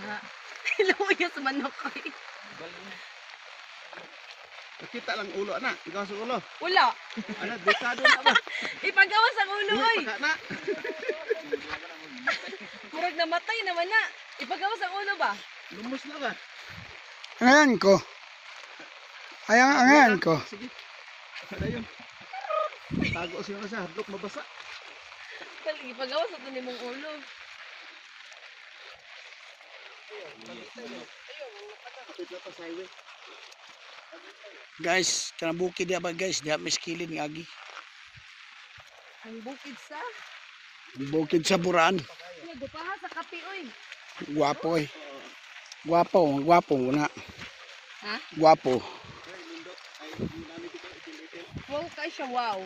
nga. Luya sa manok ko eh. Nakita lang ulo anak, ikaw sa ulo. Wala. Anak, dekado na ba? Ipagawas ang ulo oy. Pagka na. Murag namatay naman na. Ipagawas ang ulo ba? Lumos na ba? Angayan ko. Ay, angayan ko. Sige. Ano yun? Tago siya na sa hadlok, mabasa. Ipagawas ito ni mong ulo. Kapit na pa sa highway. Guys, kanang bukid diya ba guys? Diya miskilin ng agi. Ang bukid sa. Bukid sa Buraan. Gupaha sa kape oy. Guwapo eh. Guwapo, guwapo na. Ha? Guwapo. Wow kay siya wow.